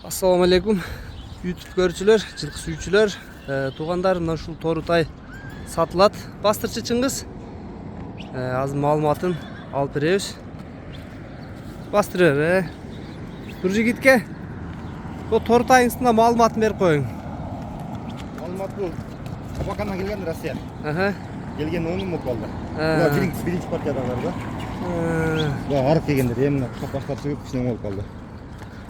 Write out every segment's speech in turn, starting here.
Assalamu alaikum YouTube көрүүчүлөр, жылкы сүйүүчүлөр, туугандар, мына ушул Торутай сатылат. Бастырчы Чыңгыз. Азыр маалыматын алып беребиз. Бастырыр, Бир жигитке бул Торутайыңыздын маалыматын берип коюң. Маалымат бул Абакандан келген Россия. Келген 10 жыл болду. Булар биринчи партиядагылар да. Булар арып келгендер, эмне баштап чыгып кичине болуп калды.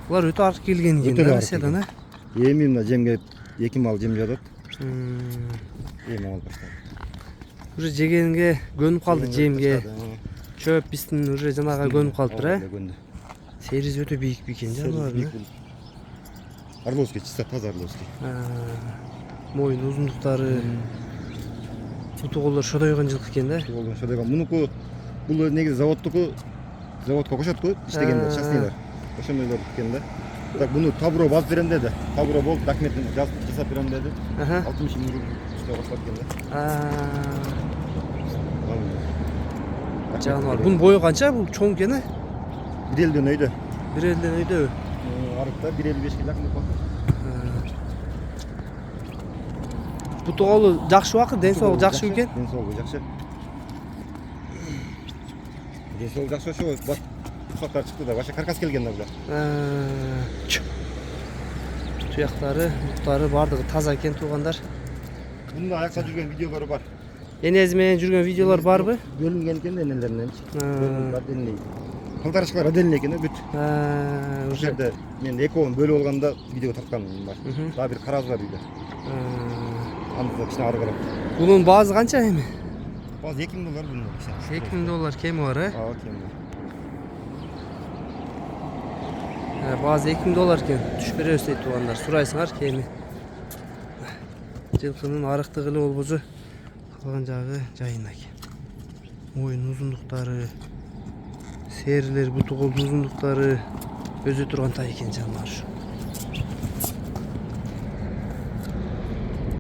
Булар өтө арып келген экен да Россиядан, Эми мына жемге 2 мал жем жатат. Эми алып баштады. Уже жегенге көнүп калды, жемге. Чөп биздин уже жанага көнүп калыптыр, Сериз өтө бийик экен жаныбар. Орловский, чисто таза Орловский. Моюн узундуктары. Тутуголор шодойгон жылкы экен да. Шодойгон. Мунуку бул негизи заводтуку, заводко кошотку иштегендер, частныйлар. Ошондойлор экен да. Так буну табуро басып берем деди. Табуро болуп, документин жасап берем деди. 60 миң иштеп баштап экен да. Жаныбар. Бунун бою канча? Бул чоң экен, Бир элден өйдө. Бир элден өйдөбү? Арыкта 1.55 жакын болуп калды. Бутуголу жакшы убакыт, ден соолугу жакшы экен. Ден соолугу жакшы. Ден соолугу жакшы ошо бат ушактар чыкты да, башка каркас келген да булар. Туяктары, буттары бардыгы таза экен туугандар. Бунда аякта жүргөн видеолору бар. Энези менен жүргөн видеолор барбы? Бөлүнген экен да энелеринен. Отдельный. Калтарышкалар отдельный экен да бүт. Ошол жерде мен экөөнүн бөлүп алганда видео тартканым бар. Дагы бир караз бар үйдө. Анда кичине ары карап. Бунун баазы канча эми? Баазы $2.000 бунун. $2.000 кеми бар, кеми. Баазы $2.000 экен. Түшүп беребиз дейт туугандар. Сурайсыңар кеми. Жылкынын арыктыгы эле болбосо калган жагы жайына экен. Моюн узундуктары, серилер, буту колдун узундуктары өзү турган тай экен жаныбар.